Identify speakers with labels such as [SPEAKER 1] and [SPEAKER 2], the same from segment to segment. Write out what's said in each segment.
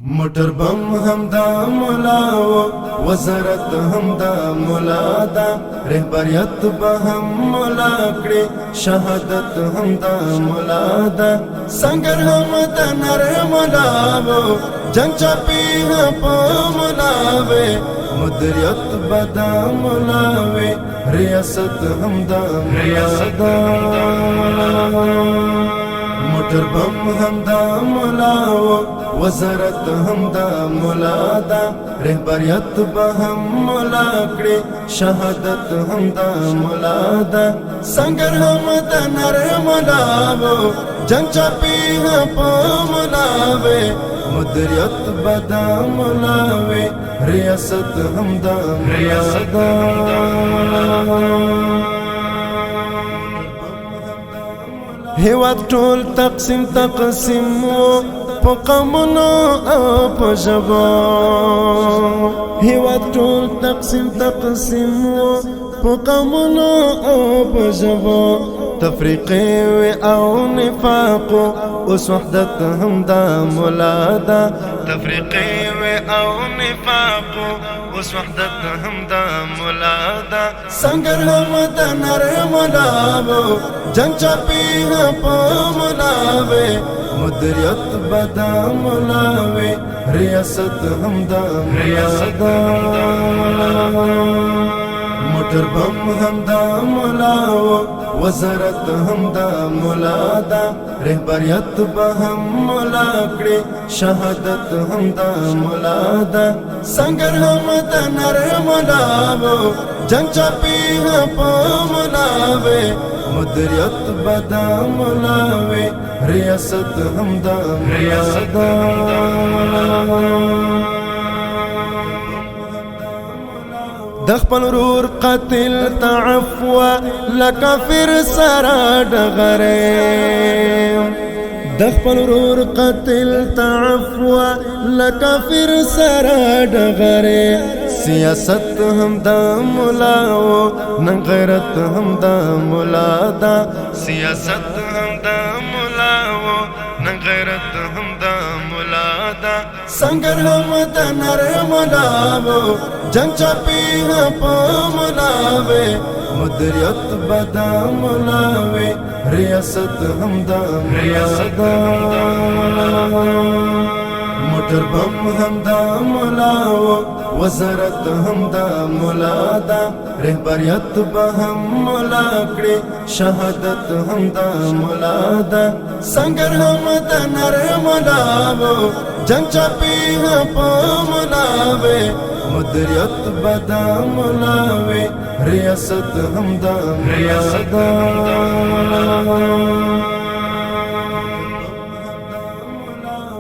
[SPEAKER 1] موټر بم هم دا مولا و وزارت هم دا مولا دا رهبریت به هم مولا کړي شهادت هم دا مولا دا سنگر هم دا نر مولا و جنگ چاپی په مولا و مدیریت به دا مولا و ریاست هم دا مولا دا موټر بم هم دا مولا و وزارت هم دا مولا دا رهبریت به هم مولا کړي شهادت هم دا مولا دا سنگر هم دا نر مولا و جنگ چاپی په مولا و مدیریت به دا مولا و ریاست هم دا مولا دا هیواد ټول تقسیم تقسیم و په قومونو او په ژبو هیواد ټول تقسیم تقسیم و په قومونو او په ژبو تفریقې او نفاق اوس وحدت هم دا مولا دا تفریقې او نفاق اوس وحدت هم دا مولا دا سنگر هم دا نر مولا و جنگ چاپی په مولا و مدیریت به دا مولا و ریاست هم دا مولا دا موټر بم هم دا مولا و وزارت هم دا مولا دا رهبریت به هم مولا کړي شهادت هم دا مولا دا سنگر هم دا نر مولا و جنگ چاپی په مولا و مدیریت به دا مولا و ریاست هم دا مولا دا د خپل ورور قاتل تعفو لکافر سره ډغره د خپل ورور قاتل تعفو لکافر سره ډغره سیاست هم دا مولا و نن غیرت هم دا مولا دا سیاست هم دا مولا و نن غیرت هم دا مولا دا سنگر هم دا نر مولا و جنگ چاپی په مولا و مدیریت به دا مولا و ریاست هم دا مولا دا موټر بم هم دا مولا و وزارت هم دا مولا دا رهبریت به هم مولا کړي شهادت هم دا مولا دا سنگر هم دا نر مولا و جنگ چاپی په مولا و مدیریت به دا مولا و ریاست هم دا مولا دا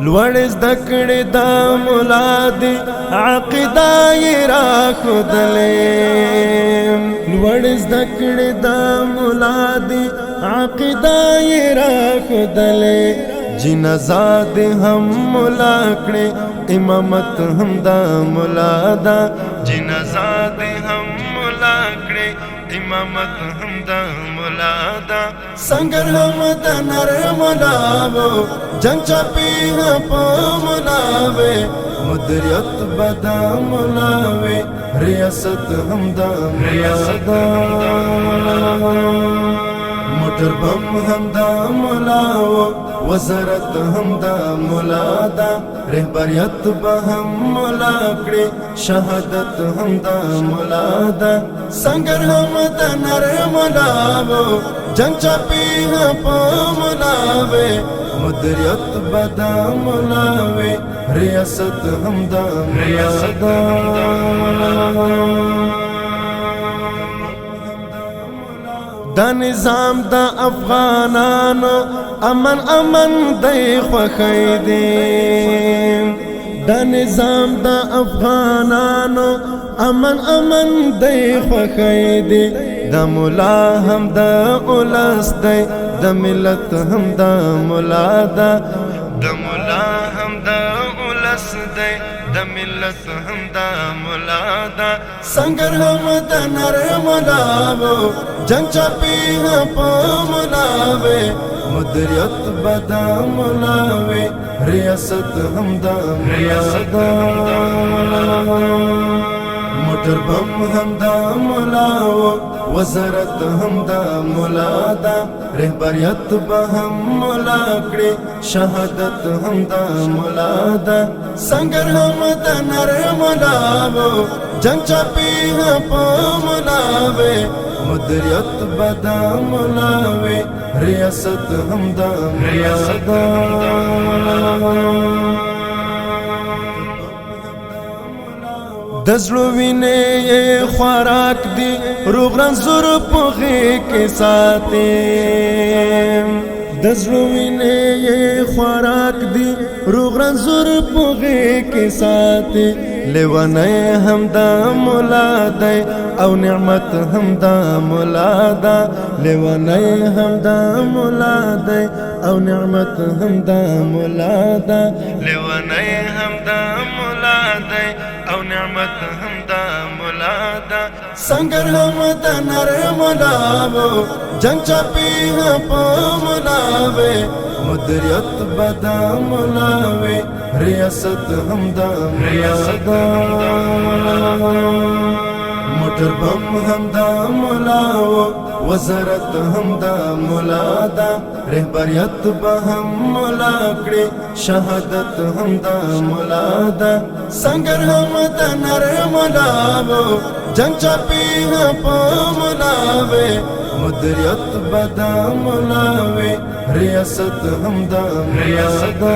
[SPEAKER 1] لوړ زده کړې دا مولا دی عقیده یې راښودلې لوړ زده کړې دا مولا دی عقیده یې راښودلې جنازه دې هم مولا کړې امامت هم دا مولا دا جنازه دې هم مولا کړې امامت هم دا مولا دا سنگر هم دا نر مولا و جنگ چاپی په مولا و مدیریت به دا مولا و ریاست هم دا مولا دا موټر بم هم دا مولا و وزارت هم دا مولا دا رهبریت به هم مولا کړي شهادت هم دا مولا دا سنگر هم دا نر مولا و جنگ چاپی په مولا و مدیریت به دا مولا و ریاست هم دا مولا دا دا نظام دا افغانانو امن امن دی خوخی دی دا نظام دا افغانانو امن امن دی خوخی دی دا مولا هم دا اولس دی دا ملت هم دا مولا دا دا مولا هم دا اولس دی دا ملت هم دا مولا دا سنگر هم دا نر مولا و جنگ چاپی په مولا و مدیریت به دا مولا و ریاست همدا مولادا موټر بم همدا مولاو وزارت همدا مولادا رهبریت به هم مولا کړي شهادت همدا مولادا سنگر همدا نر مولاو جنگ چاپی په مولاوي مدیریت بدا مولاوي ریاست همدا مولادا دزلو وینه خوراک دی روغ رنزور پوغی کی ساتی دزلو وینه خوراک دی روغ رنزور پوغی کی ساتی لیوانه همدا مولا دی او نعمت همدا مولا دا لیوانه همدا مولا دی او نعمت همدا مولا دا لیوانه همدا مولا دی او نعمت همدا مولادا سنگر همدا نر مولاو جنگ چاپی په مولاوي مدیریت بدا مولاوي ریاست همدا مولادا موټر بم همدا مولاو وزارت همدا مولادا رهبریت به هم مولا کړي شهادت همدا مولادا سنگر همدا نر مولاو جنگ چاپی په مولاوي مدیریت بدا مولاوي ریاست همدا مولادا